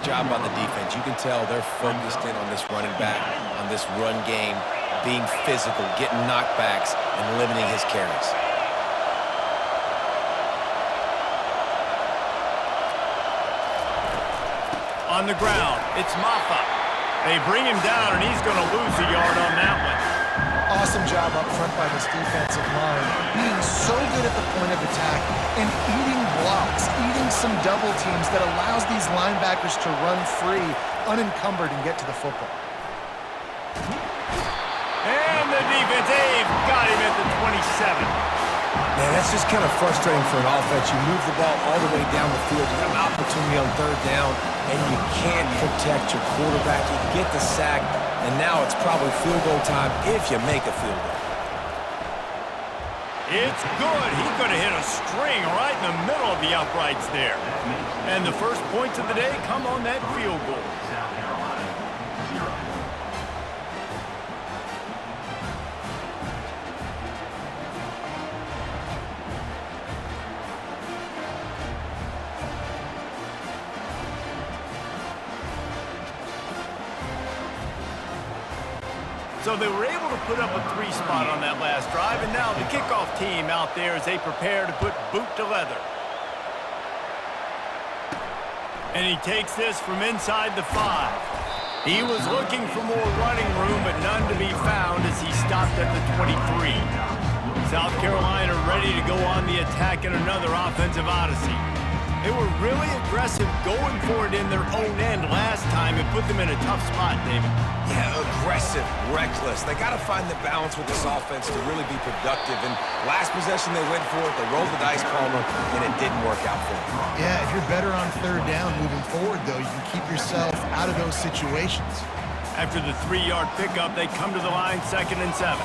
Job on the defense. You can tell they're focused in on this running back, on this run game, being physical, getting knockbacks, and limiting his carries. On the ground, it's Maffa. They bring him down, and he's going to lose a yard on that one. Awesome job up front by this defensive line, being so good at the point of attack and eating blocks, eating some double teams that allows these linebackers to run free, unencumbered, and get to the football. And the defense, they've got him at the 27. Man, that's just kind of frustrating for an offense. You move the ball all the way down the field. You have an opportunity on third down, and you can't protect your quarterback. You get the sack, and now it's probably field goal time if you make a field goal. It's good. He could have hit a string right in the middle of the uprights there. And the first points of the day come on that field goal. So they were able to put up a 3-spot on that last drive, and now the kickoff team out there as they prepare to put boot to leather. And he takes this from inside the 5. He was looking for more running room, but none to be found as he stopped at the 23. South Carolina ready to go on the attack in another offensive odyssey. They were really aggressive going for it in their own end last time and put them in a tough spot, David. Yeah, aggressive, reckless. They got to find the balance with this offense to really be productive. And last possession they went for it, they rolled the dice, Palmer, and it didn't work out for them. Yeah, if you're better on third down moving forward, though, you can keep yourself out of those situations. After the 3-yard pickup, they come to the line 2nd and 7.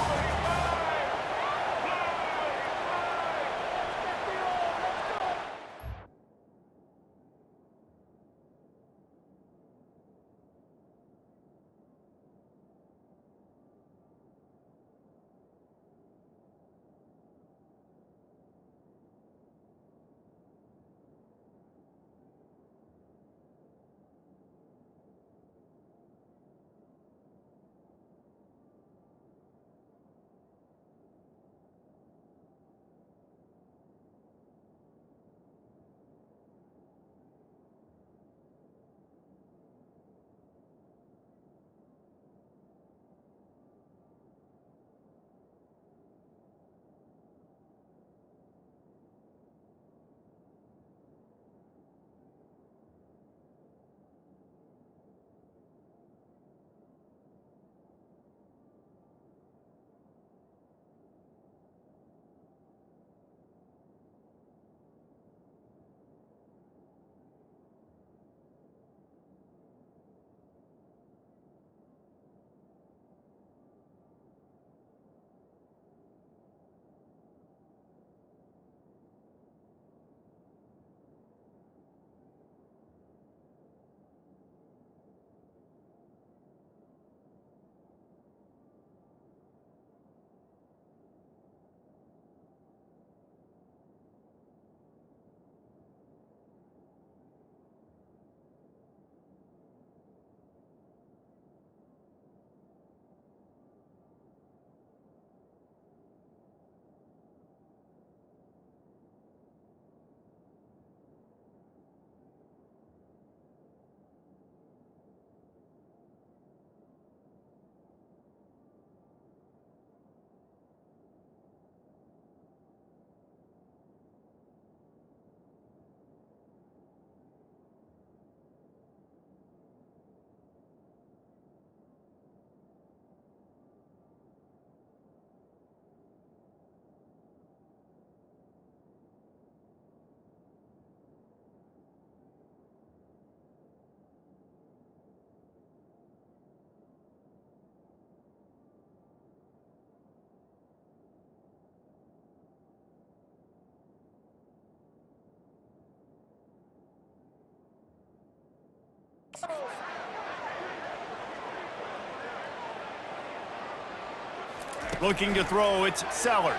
Looking to throw, it's Sellers.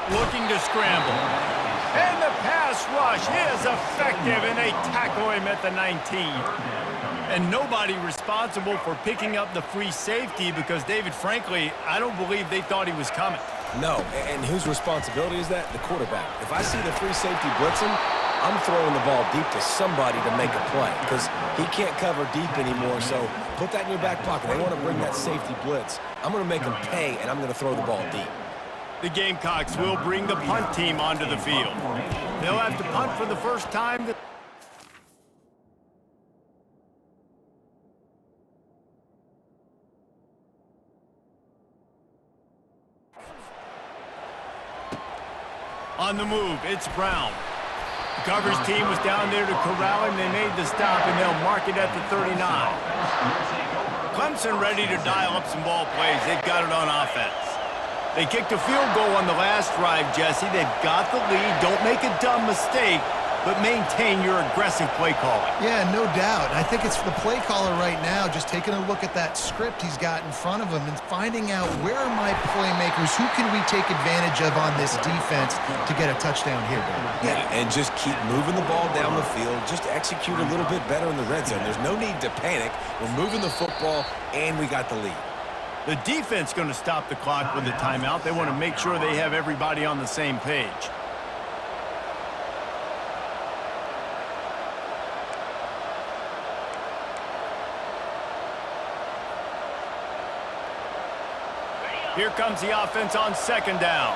Looking to scramble. And the pass rush is effective, and they tackle him at the 19. And nobody responsible for picking up the free safety because, David, frankly, I don't believe they thought he was coming. No, and whose responsibility is that? The quarterback. If I see the free safety blitzing, I'm throwing the ball deep to somebody to make a play because he can't cover deep anymore, so put that in your back pocket. They want to bring that safety blitz. I'm going to make them pay, and I'm going to throw the ball deep. The Gamecocks will bring the punt team onto the field. They'll have to punt for the first time. On the move, it's Brown. The coverage team was down there to corral him. They made the stop, and they'll mark it at the 39. Clemson ready to dial up some ball plays. They've got it on offense. They kicked a field goal on the last drive, Jesse. They've got the lead. Don't make a dumb mistake, but maintain your aggressive play calling. Yeah, no doubt. I think it's the play caller right now just taking a look at that script he's got in front of him and finding out where are my playmakers, who can we take advantage of on this defense to get a touchdown here, Dan? Yeah, and just keep moving the ball down the field. Just execute a little bit better in the red zone. There's no need to panic. We're moving the football, and we got the lead. The defense going to stop the clock with a timeout. They want to make sure they have everybody on the same page. Here comes the offense on second down.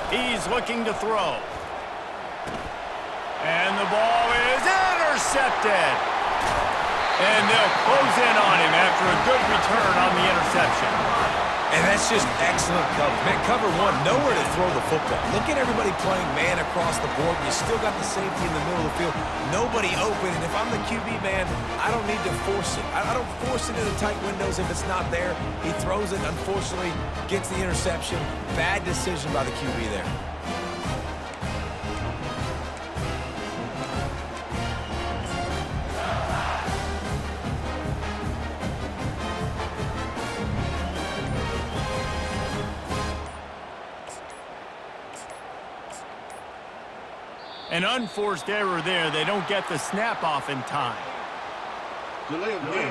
He's looking to throw. And the ball is intercepted. And they'll close in on him after a good return on the interception. And that's just excellent coverage. Man, cover one, nowhere to throw the football. Look at everybody playing man across the board. You still got the safety in the middle of the field. Nobody open. And if I'm the QB, man, I don't need to force it. I don't force it into tight windows if it's not there. He throws it, unfortunately, gets the interception. Bad decision by the QB there. An unforced error there. They don't get the snap off in time. Delay of game.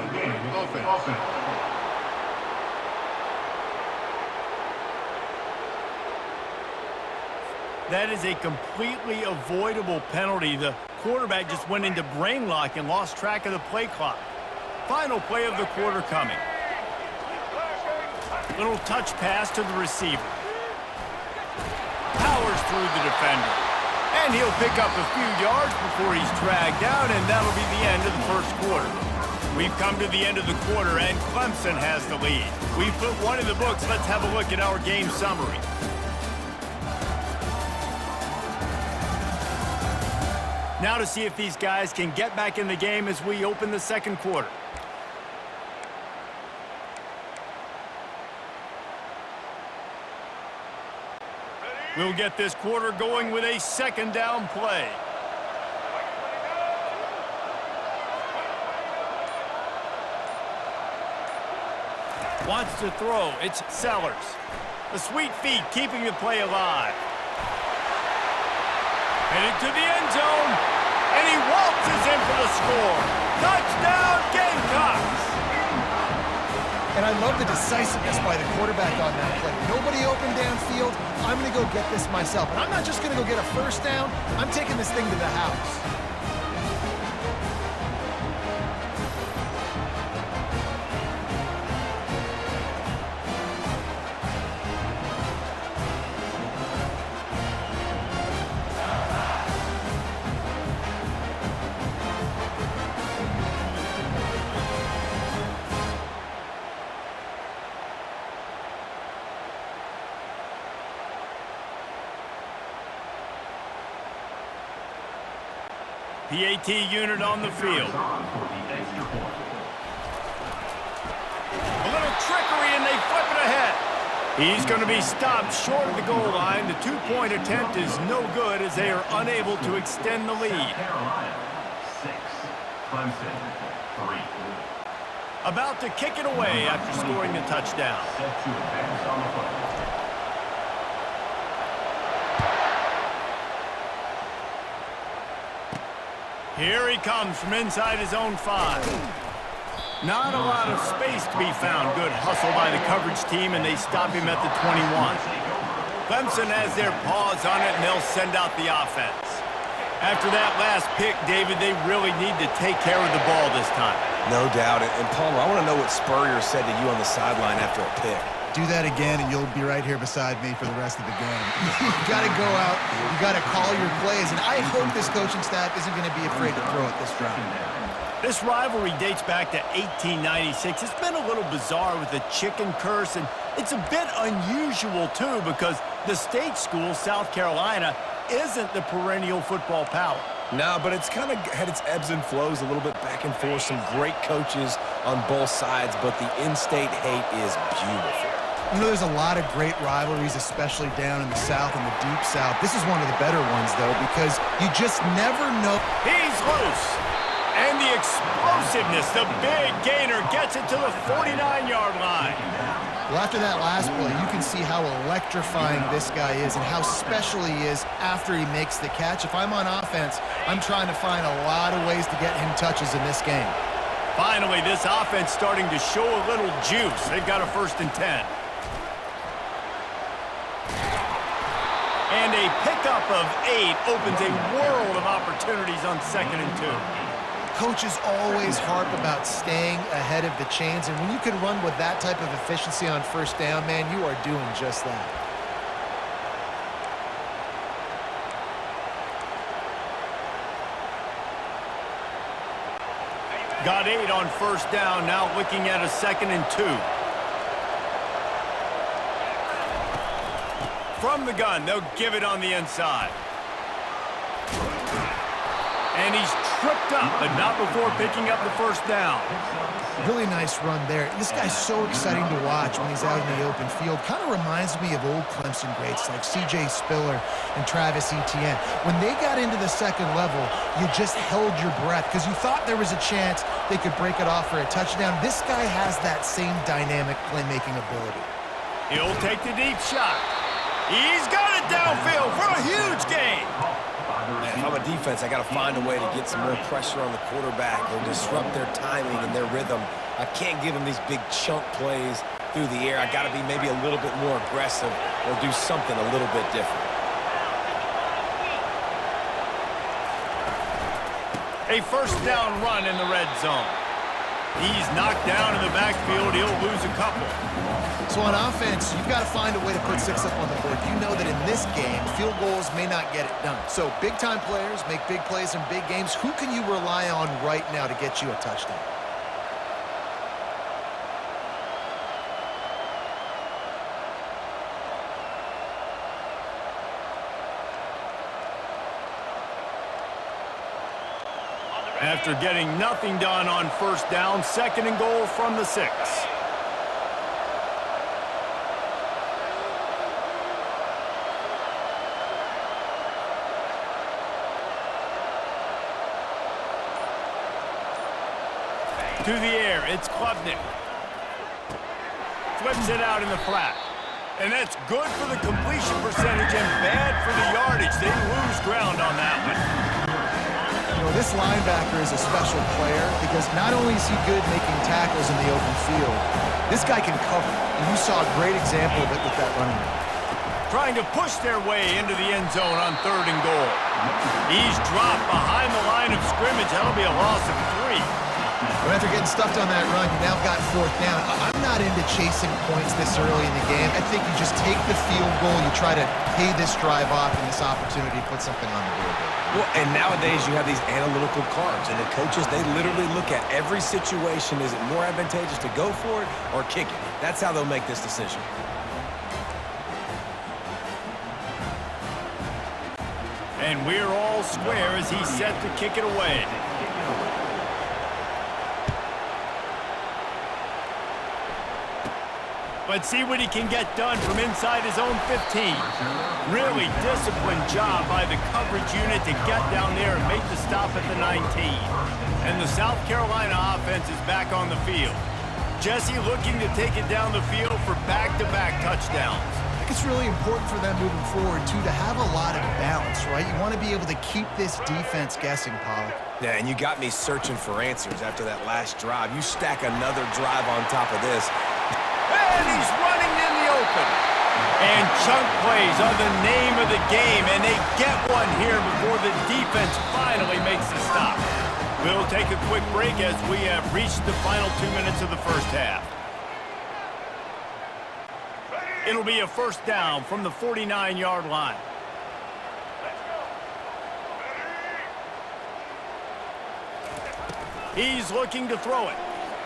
Offense. That is a completely avoidable penalty. The quarterback just went into brain lock and lost track of the play clock. Final play of the quarter coming. Little touch pass to the receiver. Powers through the defender. And he'll pick up a few yards before he's dragged down, and that'll be the end of the first quarter. We've come to the end of the quarter, and Clemson has the lead. We've put one in the books. Let's have a look at our game summary. Now to see if these guys can get back in the game as we open the second quarter. We'll get this quarter going with a second down play. Wants to throw. It's Sellers. The sweet feet keeping the play alive. Headed to the end zone. And he waltzes in for the score. Touchdown, Gamecocks! And I love the decisiveness by the quarterback on that play. Nobody open downfield. I'm going to go get this myself. And I'm not just going to go get a first down. I'm taking this thing to the house. PAT unit on the field. A little trickery and they flip it ahead. He's going to be stopped short of the goal line. The two-point attempt is no good as they are unable to extend the lead. About to kick it away after scoring the touchdown. Here he comes from inside his own 5. Not a lot of space to be found. Good hustle by the coverage team, and they stop him at the 21. Clemson has their paws on it, and they'll send out the offense. After that last pick, David, they really need to take care of the ball this time. No doubt. And Palmer, I want to know what Spurrier said to you on the sideline after a pick. Do that again, and you'll be right here beside me for the rest of the game. You got to go out. You got to call your plays, and I hope this coaching staff isn't going to be afraid to throw it this drive. This rivalry dates back to 1896. It's been a little bizarre with the chicken curse, and it's a bit unusual, too, because the state school, South Carolina, isn't the perennial football power. No, but it's kind of had its ebbs and flows a little bit back and forth. Some great coaches on both sides, but the in-state hate is beautiful. You know, there's a lot of great rivalries, especially down in the South and the Deep South. This is one of the better ones, though, because you just never know. He's loose. And the explosiveness, the big gainer gets it to the 49-yard line. Well, after that last play, you can see how electrifying this guy is and how special he is after he makes the catch. If I'm on offense, I'm trying to find a lot of ways to get him touches in this game. Finally, this offense starting to show a little juice. They've got a 1st and 10. And a pickup of 8 opens a world of opportunities on 2nd and 2. Coaches always harp about staying ahead of the chains, and when you can run with that type of efficiency on 1st down, man, you are doing just that. Got 8 on 1st down, now looking at a 2nd and 2. From the gun, they'll give it on the inside. And he's tripped up, but not before picking up the 1st down. Really nice run there. This guy's so exciting to watch when he's out in the open field. Kind of reminds me of old Clemson greats like C.J. Spiller and Travis Etienne. When they got into the 2nd level, you just held your breath because you thought there was a chance they could break it off for a touchdown. This guy has that same dynamic playmaking ability. He'll take the deep shot. He's got it downfield for a huge gain. Man, if I'm a defense, I got to find a way to get some more pressure on the quarterback or disrupt their timing and their rhythm. I can't give them these big chunk plays through the air. I got to be maybe a little bit more aggressive or do something a little bit different. A 1st down run in the red zone. He's knocked down in the backfield. He'll lose a couple. So on offense, you've got to find a way to put 6 up on the board. You know that in this game, field goals may not get it done. So big-time players make big plays in big games. Who can you rely on right now to get you a touchdown? After getting nothing done on 1st down, 2nd and goal from the 6. To the air, it's Klubnik. Flips it out in the flat. And that's good for the completion percentage and bad for the yardage. They lose ground on that one. You know, this linebacker is a special player because not only is he good making tackles in the open field, this guy can cover. And you saw a great example of it with that running back. Trying to push their way into the end zone on 3rd and goal. He's dropped behind the line of scrimmage. That'll be a loss of 3. But after getting stuffed on that run, you now got 4th down. I'm not into chasing points this early in the game. I think you just take the field goal, you try to pay this drive off and this opportunity to put something on the board. Well, and nowadays you have these analytical cards, and the coaches, they literally look at every situation. Is it more advantageous to go for it or kick it? That's how they'll make this decision. And we're all square as he's set to kick it away. Let's see what he can get done from inside his own 15. Really disciplined job by the coverage unit to get down there and make the stop at the 19. And the South Carolina offense is back on the field. Jesse looking to take it down the field for back-to-back touchdowns. I think it's really important for them moving forward, too, to have a lot of balance, right? You want to be able to keep this defense guessing, Pollock. Yeah, and you got me searching for answers after that last drive. You stack another drive on top of this. And he's running in the open. And chunk plays are the name of the game, and they get one here before the defense finally makes the stop. We'll take a quick break as we have reached the final 2 minutes of the first half. It'll be a first down from the 49-yard line. He's looking to throw it.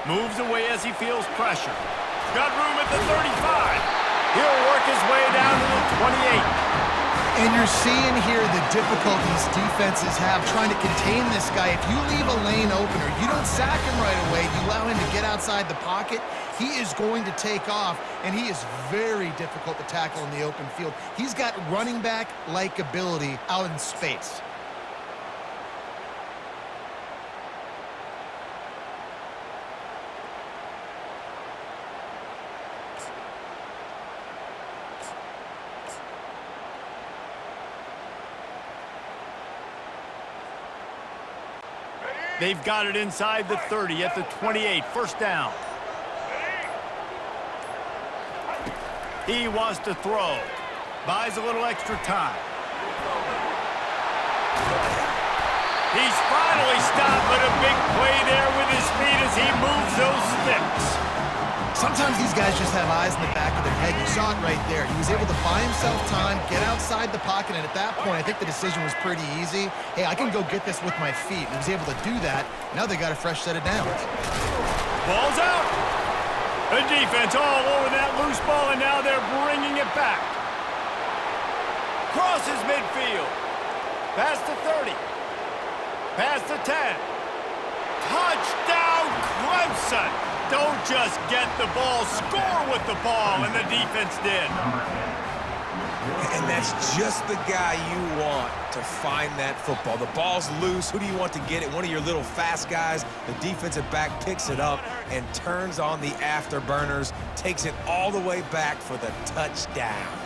Moves away as he feels pressure. Got room at the 35. He'll work his way down to the 28. And you're seeing here the difficulties defenses have trying to contain this guy. If you leave a lane open or you don't sack him right away, you allow him to get outside the pocket, he is going to take off, and he is very difficult to tackle in the open field. He's got running back-like ability out in space. They've got it inside the 30 at the 28. First down. He wants to throw. Buys a little extra time. He's finally stopped, but a big play there with his feet as he moves those sticks. Sometimes these guys just have eyes in the back of their head. You saw it right there. He was able to buy himself time, get outside the pocket, and at that point, I think the decision was pretty easy. Hey, I can go get this with my feet. And he was able to do that. Now they got a fresh set of downs. Ball's out. The defense all over that loose ball, and now they're bringing it back. Crosses midfield. Past the 30. Past the 10. Touchdown, Clemson! Don't just get the ball, score with the ball, and the defense did. And that's just the guy you want to find that football. The ball's loose. Who do you want to get it? One of your little fast guys. The defensive back picks it up and turns on the afterburners, takes it all the way back for the touchdown.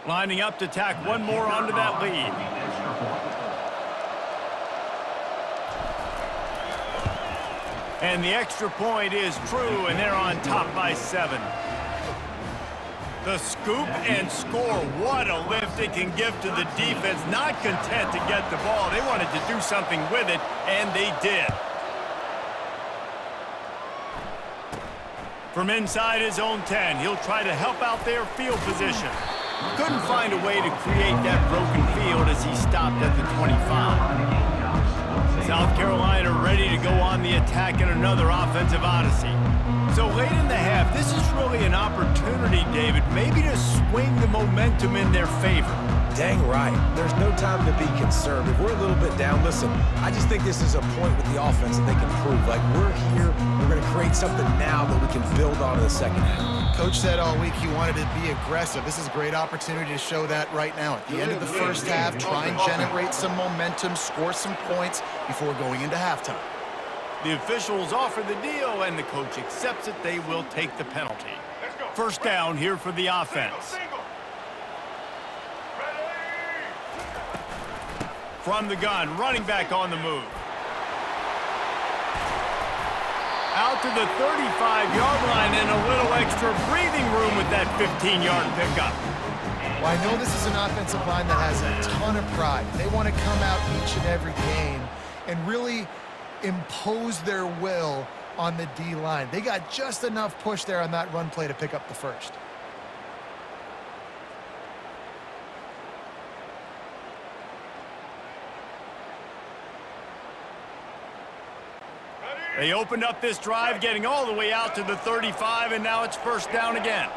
Lining up to tack one more onto that lead. And the extra point is true, and they're on top by 7. The scoop and score. What a lift it can give to the defense. Not content to get the ball. They wanted to do something with it, and they did. From inside his own 10, he'll try to help out their field position. Couldn't find a way to create that broken field as he stopped at the 25. South Carolina ready to go on the attack in another offensive odyssey. So late in the half, this is really an opportunity, David, maybe to swing the momentum in their favor. Dang right. There's no time to be concerned. If we're a little bit down, listen, I just think this is a point with the offense that they can prove. Like, we're here, we're going to create something now that we can build on in the second half. Coach said all week he wanted to be aggressive. This is a great opportunity to show that right now. At the end of the first half, try and generate some momentum, score some points before going into halftime. The officials offer the deal, and the coach accepts it. They will take the penalty. First down here for the offense. From the gun, running back on the move. Out to the 35-yard line and a little extra breathing room with that 15-yard pickup. Well, I know this is an offensive line that has a ton of pride. They want to come out each and every game and really impose their will on the D-line. They got just enough push there on that run play to pick up the first. They opened up this drive, getting all the way out to the 35, and now it's first down again.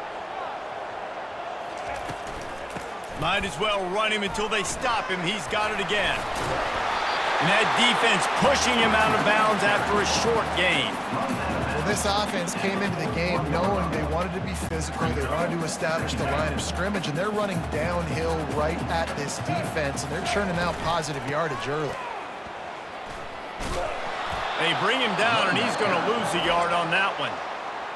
Might as well run him until they stop him. He's got it again. And that defense pushing him out of bounds after a short gain. Well, this offense came into the game knowing they wanted to be physical. They wanted to establish the line of scrimmage, and they're running downhill right at this defense, and they're churning out positive yardage early. They bring him down, and he's going to lose a yard on that one.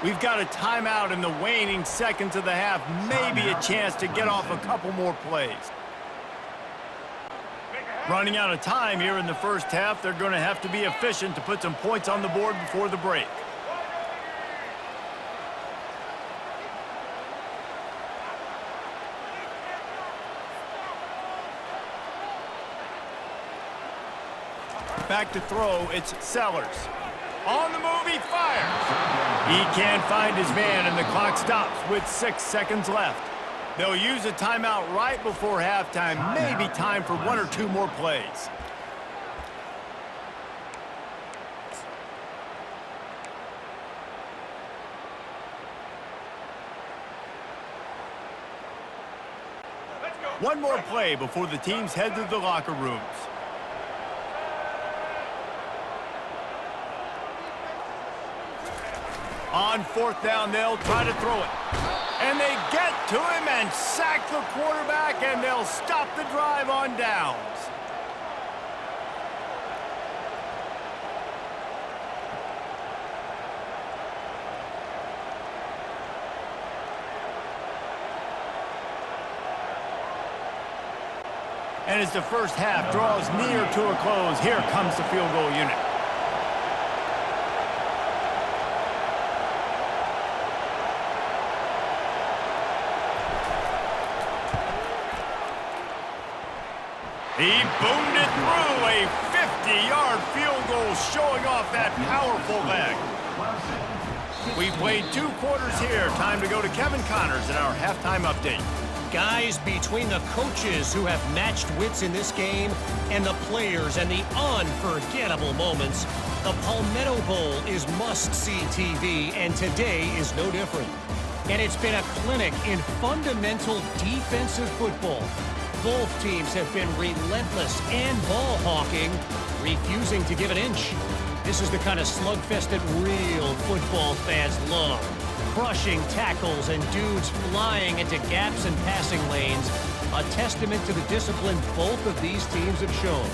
We've got a timeout in the waning seconds of the half, maybe a chance to get off a couple more plays. Running out of time here in the first half, they're going to have to be efficient to put some points on the board before the break. Back to throw, it's Sellers. On the move, he fires. He can't find his man, and the clock stops with 6 seconds left. They'll use a timeout right before halftime, maybe time for 1 or 2 more plays. One more play before the teams head to the locker rooms. On fourth down, they'll try to throw it. And they get to him and sack the quarterback, and they'll stop the drive on downs. And as the first half draws near to a close, here comes the field goal unit. He boomed it through, a 50-yard field goal showing off that powerful leg. We played 2 quarters here. Time to go to Kevin Connors in our halftime update. Guys, between the coaches who have matched wits in this game and the players and the unforgettable moments, the Palmetto Bowl is must-see TV, and today is no different. And it's been a clinic in fundamental defensive football. Both teams have been relentless and ball hawking, refusing to give an inch. This is the kind of slugfest that real football fans love. Crushing tackles and dudes flying into gaps and passing lanes. A testament to the discipline both of these teams have shown.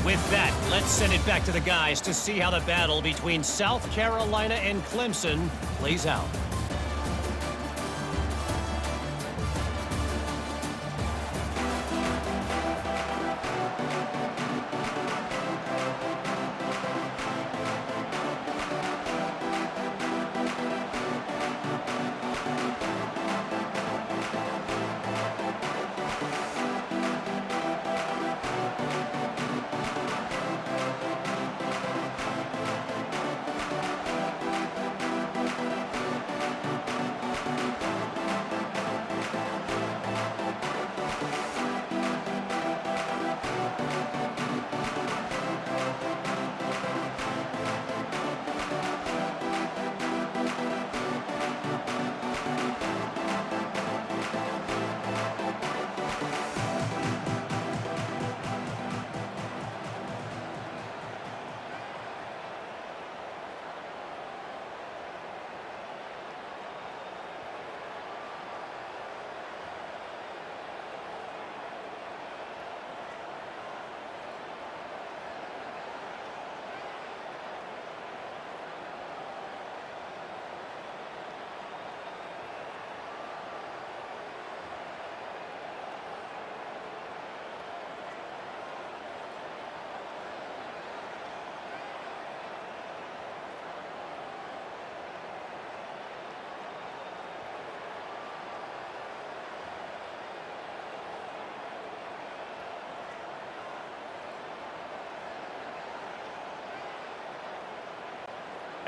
With that, let's send it back to the guys to see how the battle between South Carolina and Clemson plays out.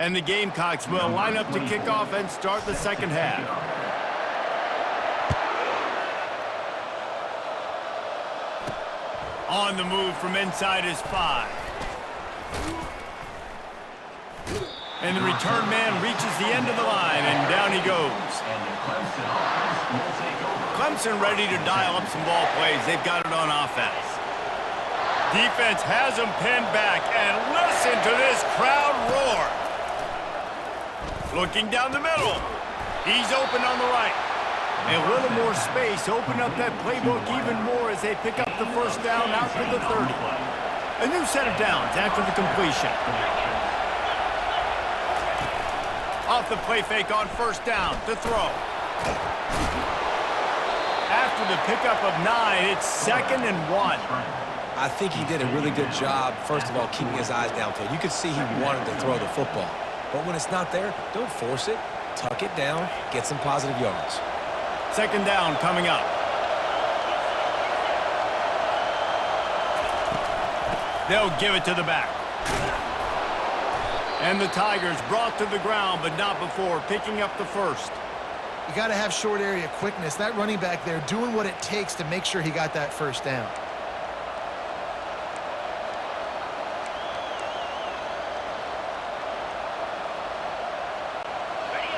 And the Gamecocks will line up to kick off and start the second half. On the move from inside his 5. And the return man reaches the end of the line, and down he goes. Clemson ready to dial up some ball plays. They've got it on offense. Defense has them pinned back, and listen to this crowd roar. Looking down the middle. He's open on the right. A little more space. Open up that playbook even more as they pick up the first down out to the 30. A new set of downs after the completion. Off the play fake on first down to throw. After the pickup of 9, it's 2nd and 1. I think he did a really good job, first of all, keeping his eyes downfield. You could see he wanted to throw the football. But when it's not there, don't force it. Tuck it down, get some positive yards. 2nd down coming up. They'll give it to the back. And the Tigers brought to the ground, but not before picking up the first. You got to have short area quickness. That running back there doing what it takes to make sure he got that first down.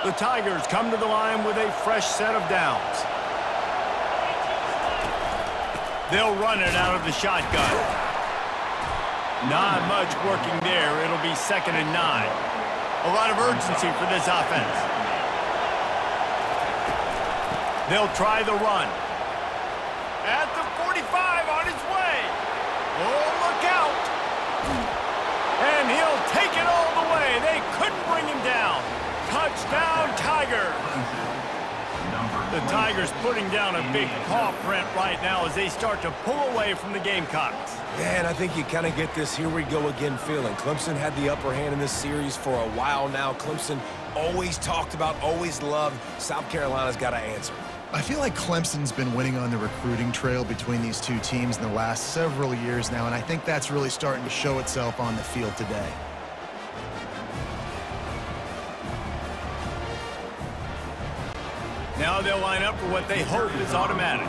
The Tigers come to the line with a fresh set of downs. They'll run it out of the shotgun. Not much working there. It'll be 2nd and 9. A lot of urgency for this offense. They'll try the run. At the 45 on his way. Oh, look out. And he'll take it all the way. They couldn't bring him down. Touchdown, Tigers. The Tigers putting down a big paw print right now as they start to pull away from the Gamecocks. Yeah, and I think you kind of get this here we go again feeling. Clemson had the upper hand in this series for a while now. Clemson always talked about, always loved. South Carolina's got to answer. I feel like Clemson's been winning on the recruiting trail between these two teams in the last several years now, and I think that's really starting to show itself on the field today. Now they'll line up for what they hope is automatic.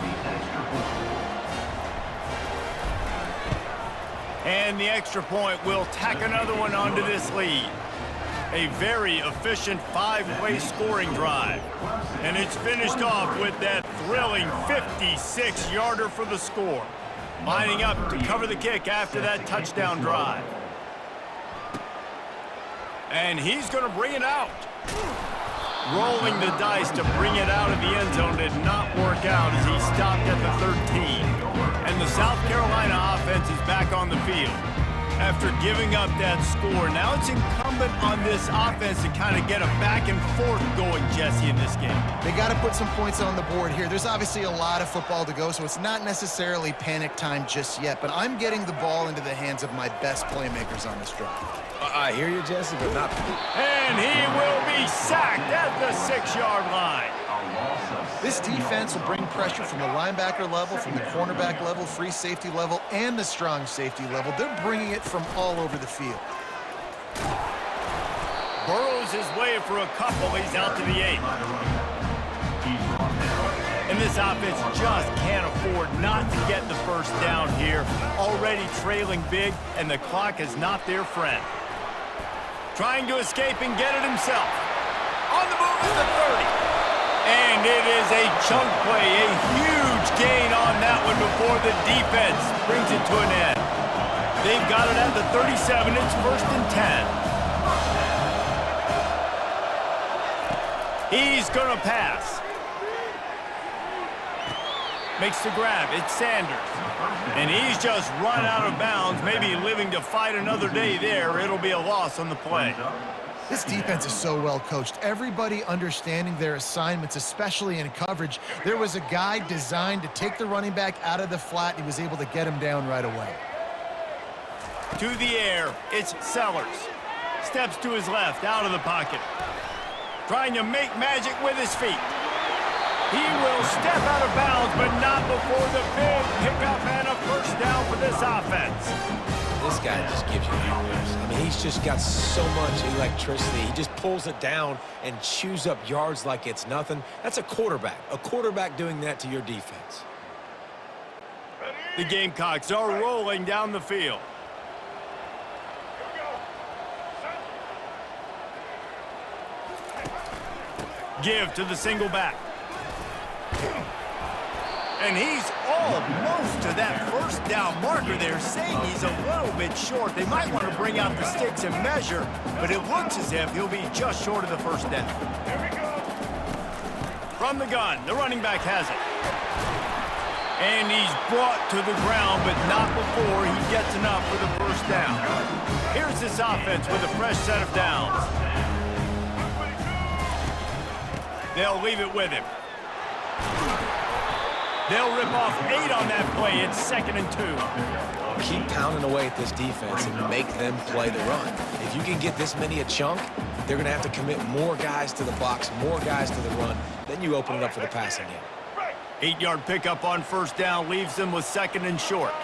And the extra point will tack another one onto this lead. A very efficient 5-play scoring drive. And it's finished off with that thrilling 56-yarder for the score. Lining up to cover the kick after that touchdown drive. And he's going to bring it out. Rolling the dice to bring it out of the end zone did not work out as he stopped at the 13. And the South Carolina offense is back on the field. After giving up that score, now it's incumbent on this offense to kind of get a back and forth going, Jesse, in this game. They got to put some points on the board here. There's obviously a lot of football to go, so it's not necessarily panic time just yet, but I'm getting the ball into the hands of my best playmakers on this drive. I hear you, Jesse, but not... And he will be sacked at the 6-yard line. This defense will bring pressure from the linebacker level, from the cornerback level, free safety level, and the strong safety level. They're bringing it from all over the field. Burrows his way for a couple. He's out to the 8. And this offense just can't afford not to get the first down here. Already trailing big, and the clock is not their friend. Trying to escape and get it himself. On the move is the 30. And it is a chunk play, a huge gain on that one before the defense brings it to an end. They've got it at the 37. It's 1st and 10. He's going to pass. Makes the grab. It's Sanders. And he's just run out of bounds, maybe living to fight another day there. It'll be a loss on the play. This defense is so well coached. Everybody understanding their assignments, especially in coverage. There was a guy designed to take the running back out of the flat. He was able to get him down right away. To the air, it's Sellers. Steps to his left, out of the pocket. Trying to make magic with his feet. He will step out of bounds, but not before the big pickup and a first down for this offense. this guy just gives you nightmares. I mean, he's just got so much electricity. He just pulls it down and chews up yards like it's nothing. That's a quarterback doing that to your defense. The Gamecocks are rolling down the field. Give to the single back. And he's almost to that first down marker there, saying he's a little bit short. They might want to bring out the sticks and measure, but it looks as if he'll be just short of the first down. From the gun, the running back has it. And he's brought to the ground, but not before he gets enough for the first down. Here's this offense with a fresh set of downs. They'll leave it with him. They'll rip off 8 on that play. It's 2nd and 2. Keep pounding away at this defense and make them play the run. If you can get this many a chunk, they're going to have to commit more guys to the box, more guys to the run. Then you open it up for the passing game. 8-yard pickup on first down leaves them with 2nd and short.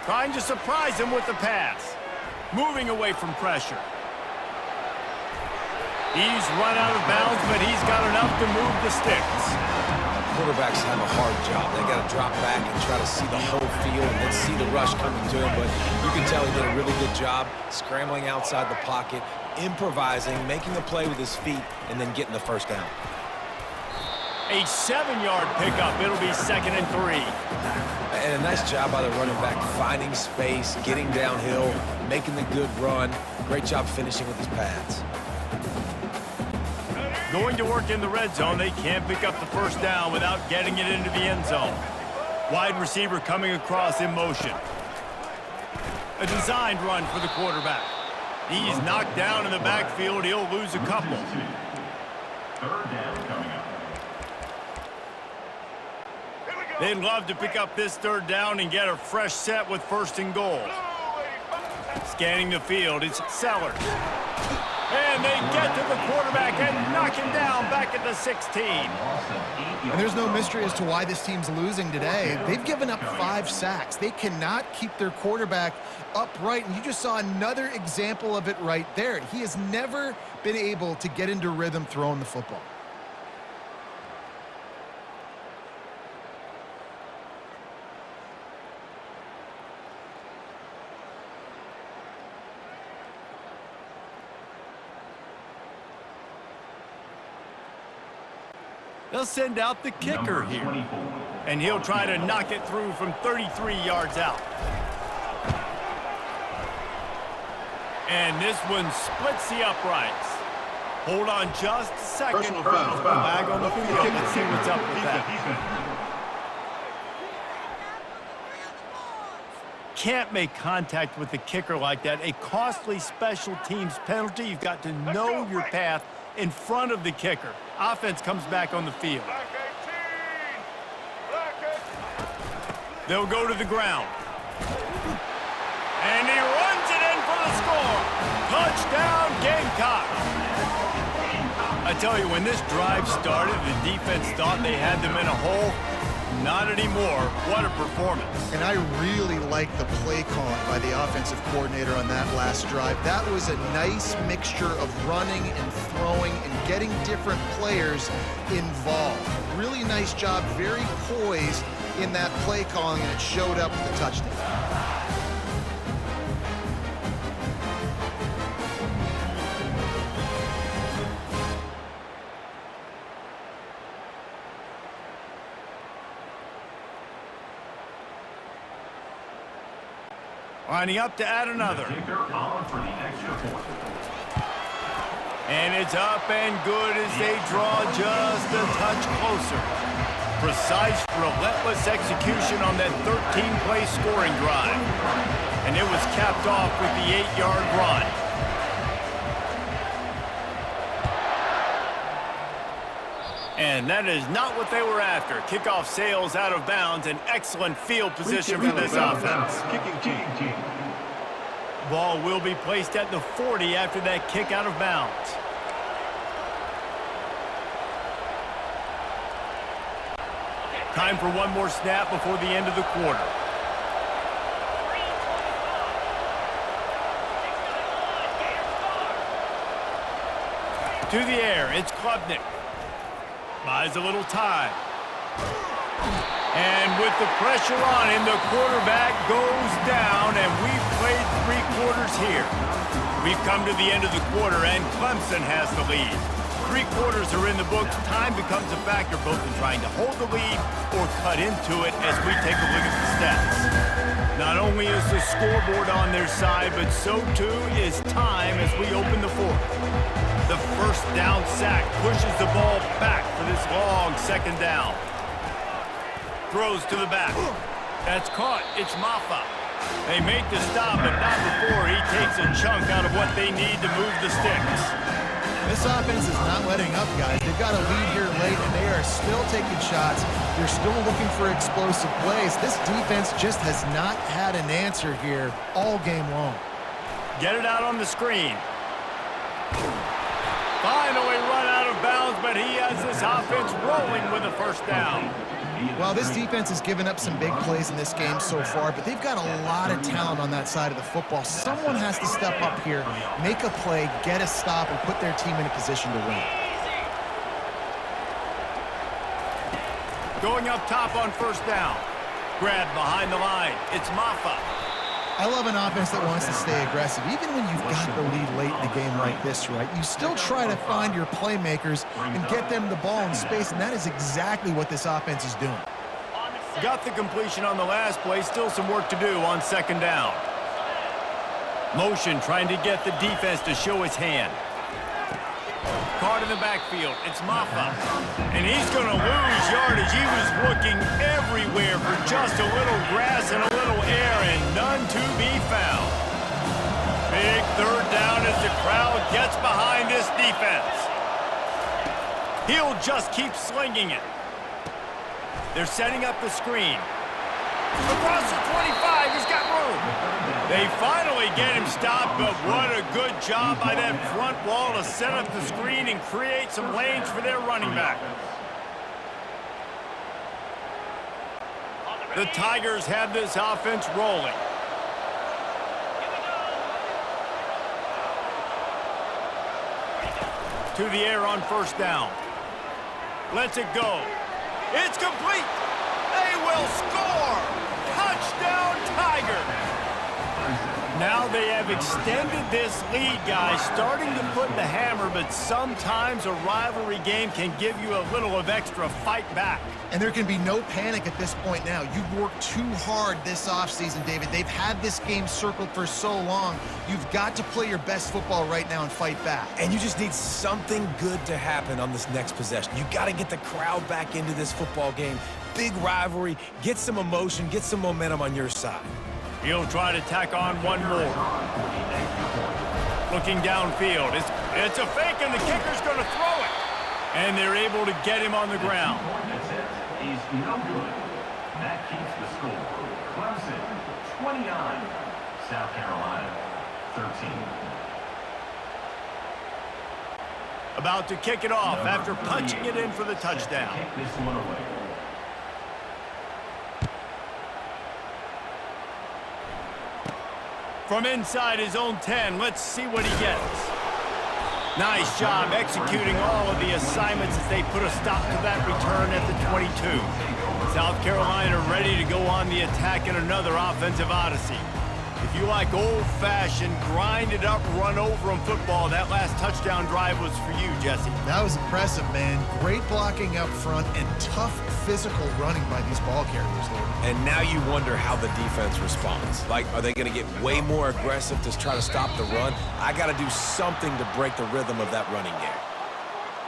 Trying to surprise him with the pass. Moving away from pressure. He's run out of bounds, but he's got enough to move the sticks. Quarterbacks have a hard job. They got to drop back and try to see the whole field and then see the rush coming to him. But you can tell he did a really good job scrambling outside the pocket, improvising, making the play with his feet, and then getting the first down. A 7-yard pickup. It'll be 2nd and 3. And a nice job by the running back, finding space, getting downhill, making the good run. Great job finishing with his pads. Going to work in the red zone. They can't pick up the first down without getting it into the end zone. Wide receiver coming across in motion. A designed run for the quarterback. He's knocked down in the backfield. He'll lose a couple. 3rd down coming up. They'd love to pick up this 3rd down and get a fresh set with 1st and goal. Scanning the field, it's Sellers. And they get to the quarterback and knock him down back at the 16. And there's no mystery as to why this team's losing today. They've given up 5 sacks. They cannot keep their quarterback upright, and you just saw another example of it right there. He has never been able to get into rhythm throwing the football. They'll send out the kicker here. And he'll try to knock it through from 33 yards out. And this one splits the uprights. Hold on just a second. Personal foul. Flag on the field. Let's see what's up with that. Can't make contact with the kicker like that. A costly special teams penalty. You've got to know your path in front of the kicker. Offense comes back on the field. They'll go to the ground. And he runs it in for the score. Touchdown, Gamecocks. I tell you, when this drive started, the defense thought they had them in a hole. Not anymore. What a performance. And I really like the play calling by the offensive coordinator on that last drive. That was a nice mixture of running and throwing and getting different players involved. Really nice job, very poised in that play calling, and it showed up with the touchdown. Lining up to add another. And it's up and good as they draw just a touch closer. Precise, relentless execution on that 13-play scoring drive. And it was capped off with the 8-yard run. And that is not what they were after. Kickoff sails out of bounds. An excellent field position for this offense. Kicking team. Ball will be placed at the 40 after that kick out of bounds. Time for one more snap before the end of the quarter. To the air, it's Klubnik. Buys a little time. And with the pressure on him, the quarterback goes down, and we've played 3 quarters here. We've come to the end of the quarter, and Clemson has the lead. 3 quarters are in the books. Time becomes a factor both in trying to hold the lead or cut into it as we take a look at the stats. Not only is the scoreboard on their side, but so too is time as we open the 4th. The first down sack pushes the ball back for this long 2nd down. Throws to the back. That's caught. It's Maffa. They make the stop, but not before he takes a chunk out of what they need to move the sticks. This offense is not letting up, guys. They've got a lead here late, and they are still taking shots. They're still looking for explosive plays. This defense just has not had an answer here all game long. Get it out on the screen. Finally run out of bounds, but he has this offense rolling with a 1st down. Well, this defense has given up some big plays in this game so far, but they've got a lot of talent on that side of the football. Someone has to step up here, make a play, get a stop, and put their team in a position to win. Going up top on 1st down. Grab behind the line. It's Maffa. I love an offense that wants to stay aggressive. Even when you've got the lead late in the game like this, right, you still try to find your playmakers and get them the ball in space, and that is exactly what this offense is doing. Got the completion on the last play. Still some work to do on 2nd down. Motion trying to get the defense to show his hand. Caught in the backfield. It's Maffa. And he's going to lose yardage. He was looking everywhere for just a little grass and a little air, and none to be found. Big 3rd down as the crowd gets behind this defense. He'll just keep slinging it. They're setting up the screen. Across the 25, he's got room. They finally get him stopped, but what a good job by that front wall to set up the screen and create some lanes for their running back. The Tigers have this offense rolling. To the air on 1st down. Lets it go. It's complete. They will score. Touchdown, Tigers. Now they have extended this lead, guys, starting to put the hammer, but sometimes a rivalry game can give you a little of extra fight back. And there can be no panic at this point now. You've worked too hard this offseason, David. They've had this game circled for so long. You've got to play your best football right now and fight back. And you just need something good to happen on this next possession. You got to get the crowd back into this football game. Big rivalry. Get some emotion. Get some momentum on your side. He'll try to tack on one more. Looking downfield. It's a fake, and the kicker's going to throw it. And they're able to get him on the ground. Is no good. That keeps the score. Clemson, 29. South Carolina, 13. About to kick it off after punching it in for the touchdown. Kick this one away. From inside his own 10, let's see what he gets. Nice job executing all of the assignments as they put a stop to that return at the 22. South Carolina ready to go on the attack in another offensive odyssey. If you like old-fashioned, grind-it-up, run-over-'em football, that last touchdown drive was for you, Jesse. That was impressive, man. Great blocking up front and tough physical running by these ball carriers, Lord. And now you wonder how the defense responds. Like, are they going to get way more aggressive to try to stop the run? I got to do something to break the rhythm of that running game.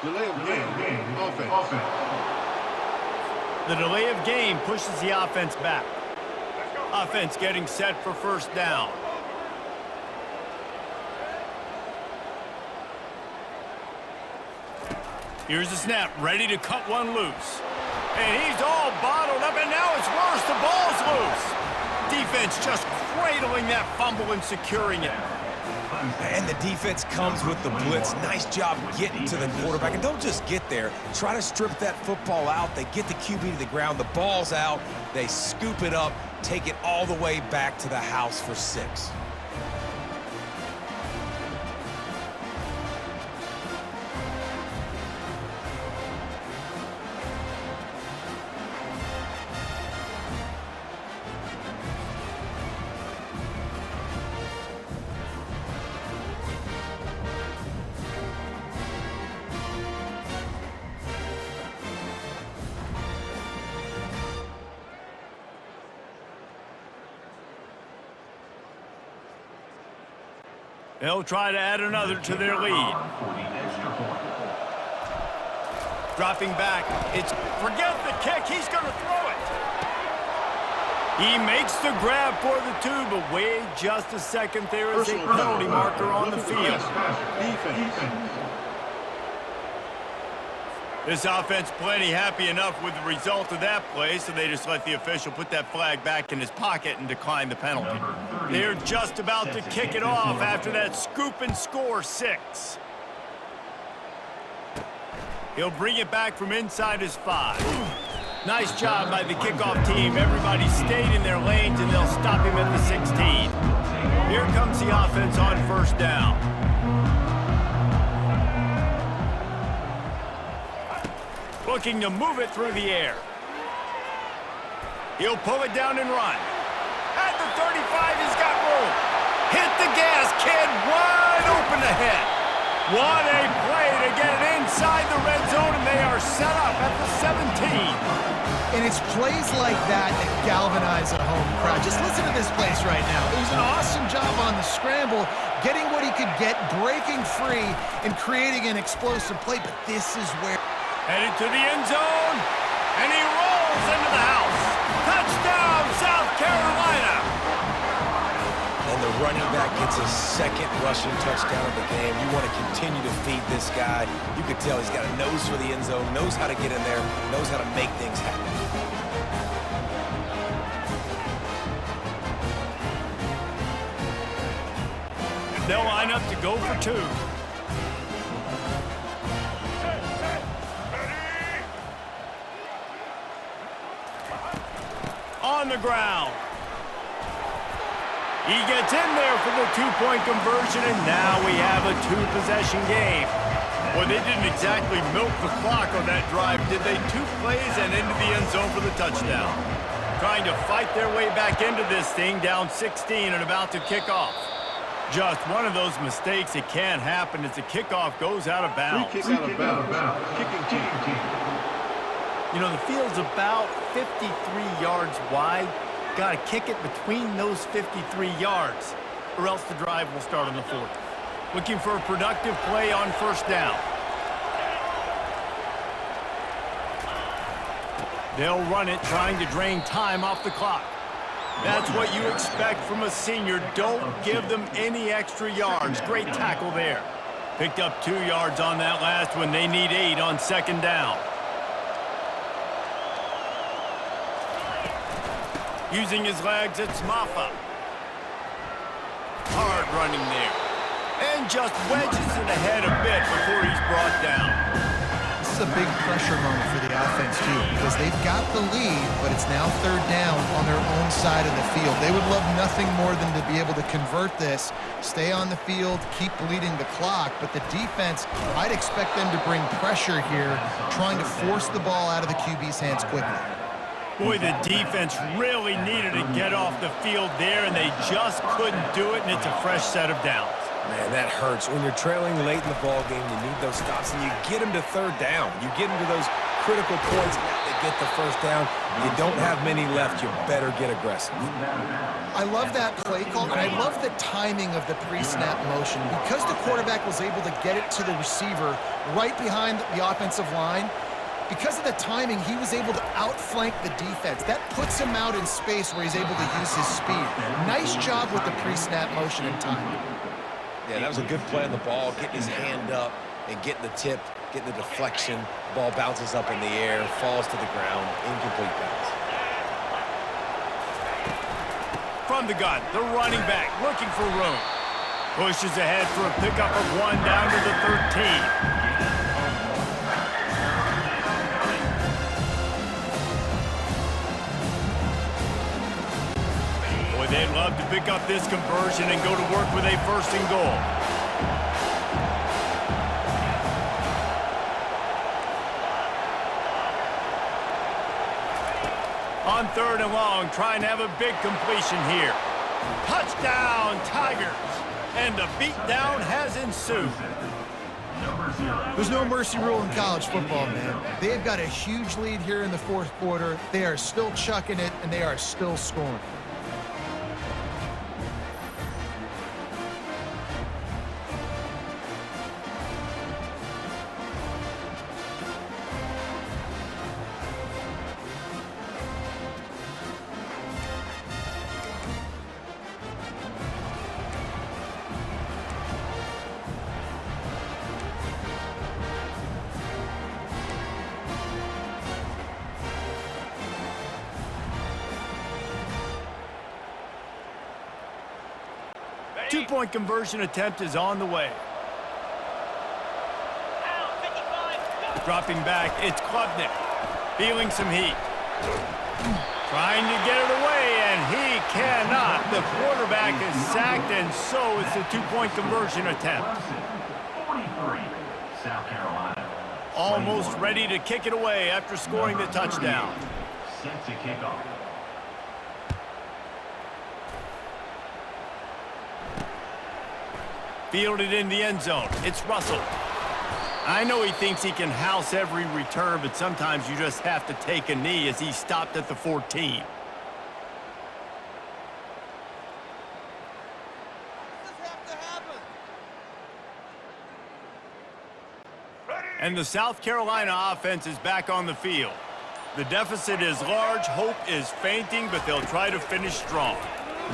Delay of game. Offense. The delay of game pushes the offense back. Offense getting set for 1st down. Here's the snap, ready to cut one loose. And he's all bottled up, and now it's worse. The ball's loose. Defense just cradling that fumble and securing it. And the defense comes with the blitz. Nice job getting to the quarterback. And don't just get there. Try to strip that football out. They get the QB to the ground. The ball's out. They scoop it up, take it all the way back to the house for 6. They'll try to add another to their lead. Dropping back. Forget the kick. He's going to throw it. He makes the grab for the 2, but wait just a second. There is a penalty marker on the field. This offense plenty happy enough with the result of that play, so they just let the official put that flag back in his pocket and decline the penalty. They're just about to kick it off after that scoop and score 6. He'll bring it back from inside his 5. Nice job by the kickoff team. Everybody stayed in their lanes, and they'll stop him at the 16. Here comes the offense on first down. Looking to move it through the air. He'll pull it down and run. At the 35, he's got room. Hit the gas, kid. Wide open ahead. What a play to get it inside the red zone, and they are set up at the 17. And it's plays like that that galvanize a home crowd. Just listen to this place right now. It was an awesome job on the scramble, getting what he could get, breaking free, and creating an explosive play. But this is where... Headed to the end zone, and he rolls into the house. Touchdown, South Carolina! And the running back gets his 2nd rushing touchdown of the game. You want to continue to feed this guy. You could tell he's got a nose for the end zone, knows how to get in there, knows how to make things happen. They'll line up to go for 2. On the ground. He gets in there for the 2-point conversion, and now we have a 2-possession game. Well, they didn't exactly milk the clock on that drive, did they? 2 plays and into the end zone for the touchdown. Trying to fight their way back into this thing, down 16 and about to kick off. Just one of those mistakes that can happen as the kickoff goes out of bounds. Free kick out of bounds. Kicking team. You know, the field's about 53 yards wide. Got to kick it between those 53 yards, or else the drive will start on the 40. Looking for a productive play on first down. They'll run it, trying to drain time off the clock. That's what you expect from a senior. Don't give them any extra yards. Great tackle there. Picked up 2 yards on that last one. They need 8 on second down. Using his legs, it's Maffa. Hard running there. And just wedges it ahead a bit before he's brought down. This is a big pressure moment for the offense, too, because they've got the lead, but it's now 3rd down on their own side of the field. They would love nothing more than to be able to convert this, stay on the field, keep bleeding the clock, but the defense, I'd expect them to bring pressure here, trying to force the ball out of the QB's hands quickly. Boy, the defense really needed to get off the field there, and they just couldn't do it, and it's a fresh set of downs. Man, that hurts. When you're trailing late in the ball game, you need those stops, and you get them to 3rd down. You get them to those critical points, now they get the 1st down. You don't have many left. You better get aggressive. I love that play call, and I love the timing of the pre-snap motion. Because the quarterback was able to get it to the receiver right behind the offensive line, because of the timing, he was able to outflank the defense. That puts him out in space where he's able to use his speed. Nice job with the pre-snap motion and timing. Yeah, that was a good play on the ball, getting his hand up and getting the tip, getting the deflection. Ball bounces up in the air, falls to the ground, incomplete pass. From the gun, the running back looking for room. Pushes ahead for a pickup of 1 down to the 13. Boy, they'd love to pick up this conversion and go to work with a 1st and goal. On 3rd and long, trying to have a big completion here. Touchdown, Tigers! And a beatdown has ensued. There's no mercy rule in college football, man. They've got a huge lead here in the 4th quarter. They are still chucking it, and they are still scoring. Two-point conversion attempt is on the way. Dropping back, it's Klubnik. Feeling some heat. Trying to get it away, and he cannot. The quarterback is sacked, and so it's a two-point conversion attempt. 43, South Carolina. Almost ready to kick it away after scoring the touchdown. Set to kick off. Fielded in the end zone. It's Russell. I know he thinks he can house every return, but sometimes you just have to take a knee as he stopped at the 14. And the South Carolina offense is back on the field. The deficit is large, hope is fainting, but they'll try to finish strong.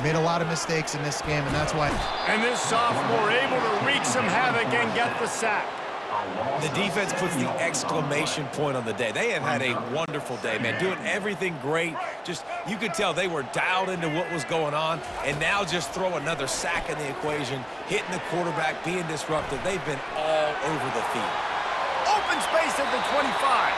Made a lot of mistakes in this game, and that's why. And this sophomore able to wreak some havoc and get the sack. The defense puts the exclamation point on the day. They have had a wonderful day, man, doing everything great. Just, you could tell they were dialed into what was going on, and now just throw another sack in the equation, hitting the quarterback, being disruptive. They've been all over the field. Open space at the 25.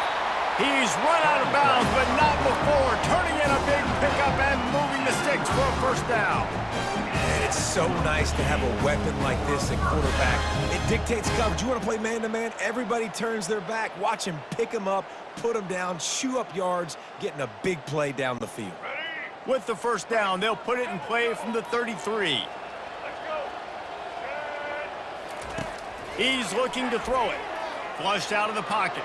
He's run out of bounds, but not before turning in a big pickup and moving the sticks for a 1st down. And it's so nice to have a weapon like this at quarterback. It dictates coverage. You want to play man-to-man? Everybody turns their back. Watch him pick him up, put him down, chew up yards, getting a big play down the field. With the 1st down, they'll put it in play from the 33. He's looking to throw it. Flushed out of the pocket.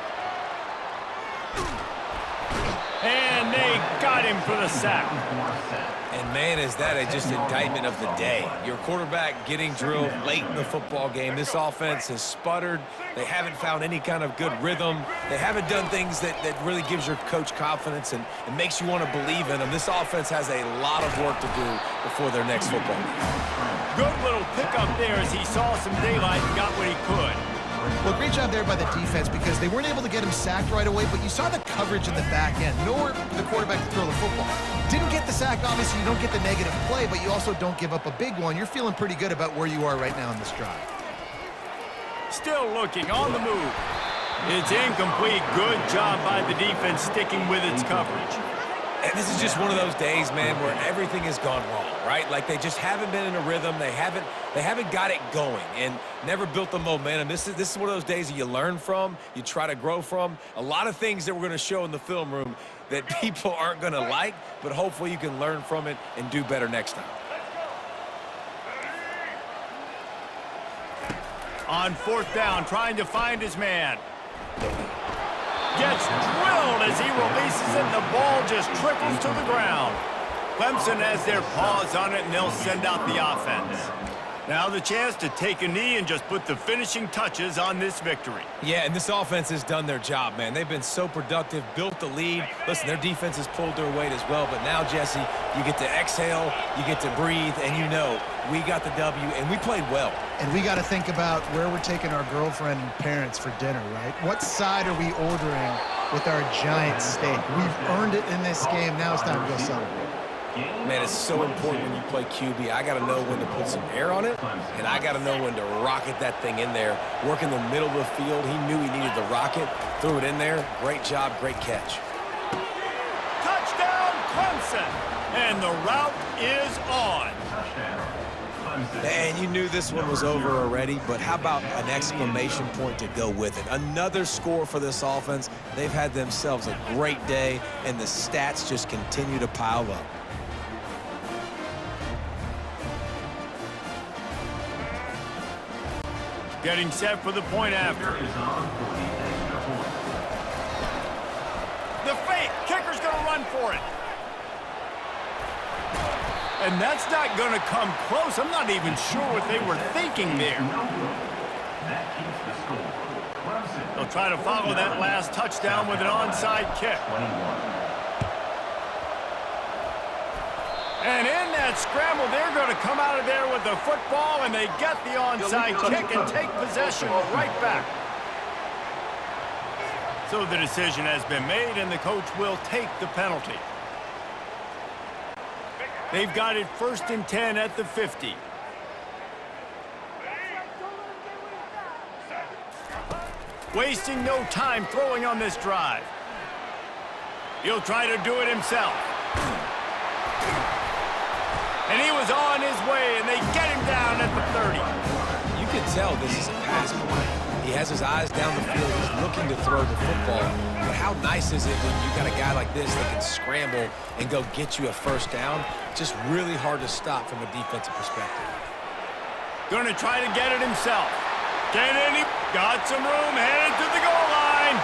And they got him for the sack. And, man, is that just indictment of the day. Your quarterback getting drilled late in the football game. This offense has sputtered. They haven't found any kind of good rhythm. They haven't done things that really gives your coach confidence and makes you want to believe in them. This offense has a lot of work to do before their next football game. Good little pickup there as he saw some daylight and got what he could. Well, great job there by the defense because they weren't able to get him sacked right away, but you saw the coverage in the back end. Nowhere for the quarterback to throw the football. Didn't get the sack, obviously you don't get the negative play, but you also don't give up a big one. You're feeling pretty good about where you are right now in this drive. Still looking on the move. It's incomplete. Good job by the defense sticking with its coverage. And this is just one of those days, man, where everything has gone wrong, right? Like they just haven't been in a rhythm. They haven't got it going and never built the momentum. This is one of those days that you learn from, you try to grow from. A lot of things that we're going to show in the film room that people aren't going to like, but hopefully you can learn from it and do better next time. On 4th down, trying to find his man. Gets drilled as he releases it, and the ball just trickles to the ground. Clemson has their paws on it, and they'll send out the offense. Now the chance to take a knee and just put the finishing touches on this victory. Yeah, and this offense has done their job, man. They've been so productive, built the lead. Listen, their defense has pulled their weight as well, but now, Jesse, you get to exhale, you get to breathe, and you know we got the W, and we played well. And we got to think about where we're taking our girlfriend and parents for dinner, right? What side are we ordering with our giant steak? We've earned it in this game. Now it's time to go celebrate. Man, it's so important when you play QB. I got to know when to put some air on it, and I got to know when to rocket that thing in there. Work in the middle of the field. He knew he needed the rocket, threw it in there. Great job, great catch. Touchdown, Clemson. And the route is on. And you knew this one was over already, but how about an exclamation point to go with it? Another score for this offense. They've had themselves a great day, and the stats just continue to pile up. Getting set for the point after. The fake. Kicker's going to run for it. And that's not going to come close. I'm not even sure what they were thinking there. They'll try to follow that last touchdown with an onside kick. And in that scramble, they're going to come out of there with the football, and they get the onside kick and take possession right back. So the decision has been made, and the coach will take the penalty. They've got it 1st and 10 at the 50. Wasting no time throwing on this drive. He'll try to do it himself. And he was on his way, and they get him down at the 30. You can tell this is a pass play. He has his eyes down the field. He's looking to throw the football. But how nice is it when you got a guy like this that can scramble and go get you a first down? Just really hard to stop from a defensive perspective. Going to try to get it himself. Get in. He got some room, headed to the goal line.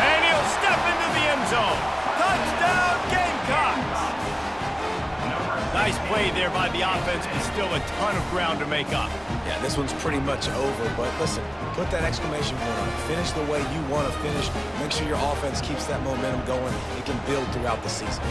And he'll step into the end zone. Touchdown, Gamecocks. Nice play there by the offense, but still a ton of ground to make up. Yeah, this one's pretty much over, but listen, put that exclamation point on it. Finish the way you want to finish. Make sure your offense keeps that momentum going. It can build throughout the season.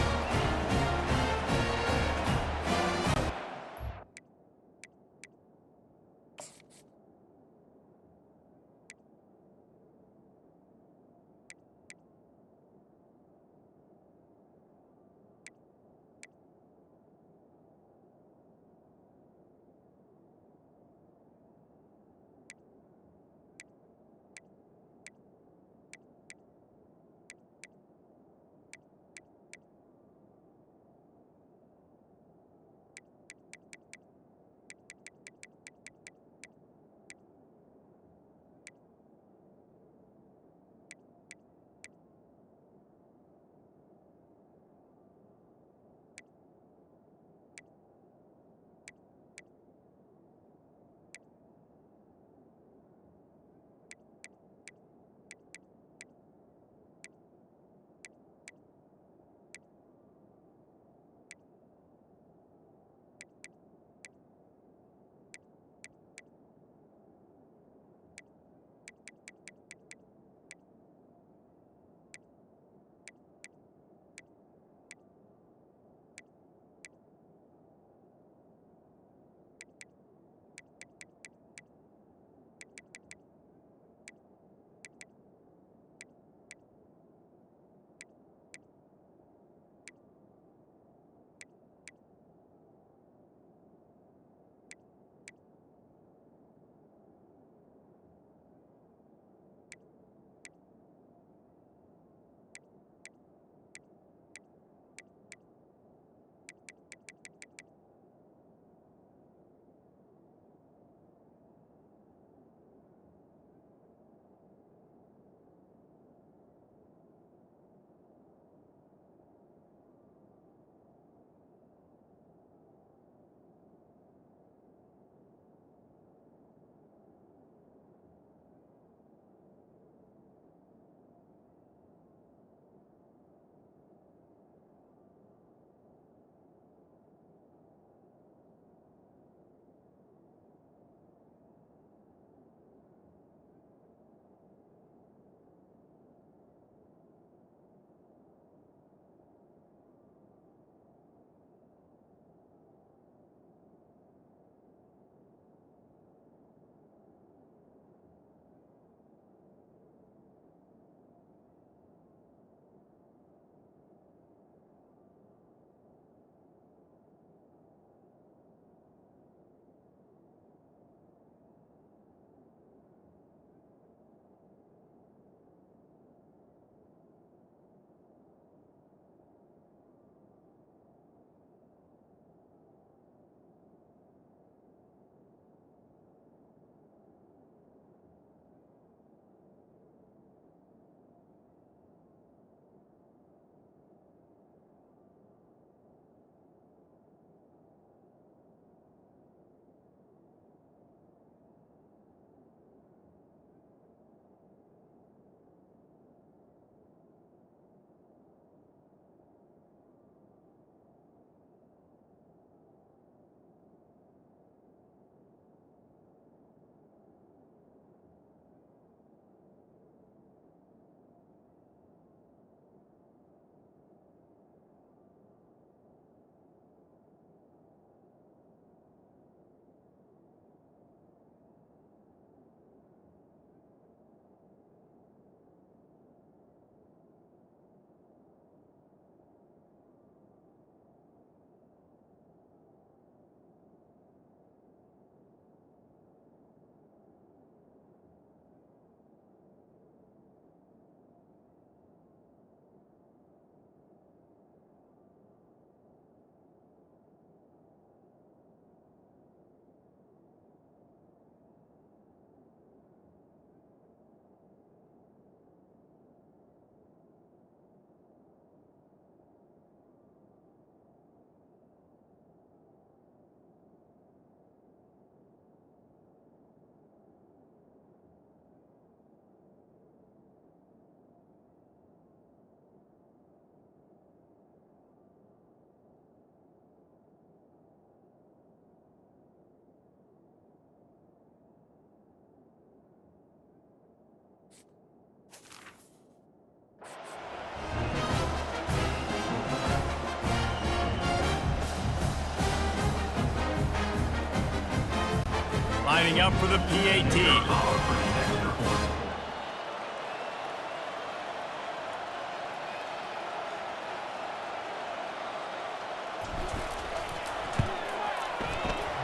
lining up for the PAT.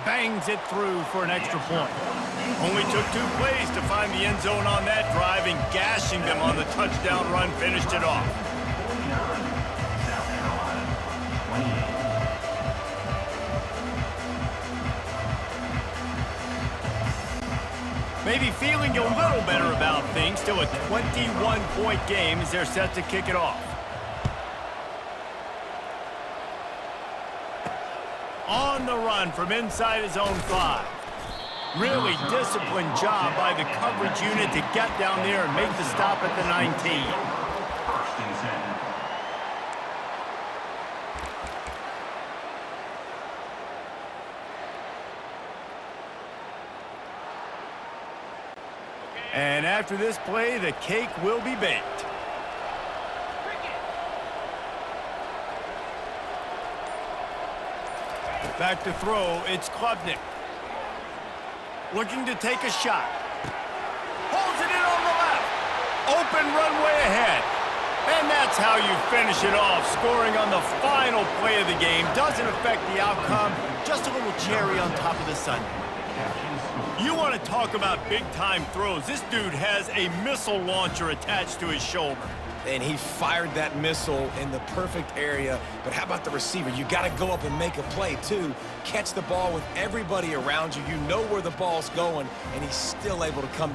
Bangs it through for an extra point. Only took 2 plays to find the end zone on that drive, and gashing them on the touchdown run finished it off. Maybe feeling a little better about things. Still a 21-point game as they're set to kick it off. On the run from inside his own 5. Really disciplined job by the coverage unit to get down there and make the stop at the 19. First and 10. And after this play, the cake will be baked. Back to throw, it's Klubnik. Looking to take a shot. Holds it in on the left. Open runway ahead. And that's how you finish it off. Scoring on the final play of the game doesn't affect the outcome. Just a little cherry on top of the sundae. You want to talk about big-time throws. This dude has a missile launcher attached to his shoulder. And he fired that missile in the perfect area. But how about the receiver? You got to go up and make a play, too. Catch the ball with everybody around you. You know where the ball's going, and he's still able to come down.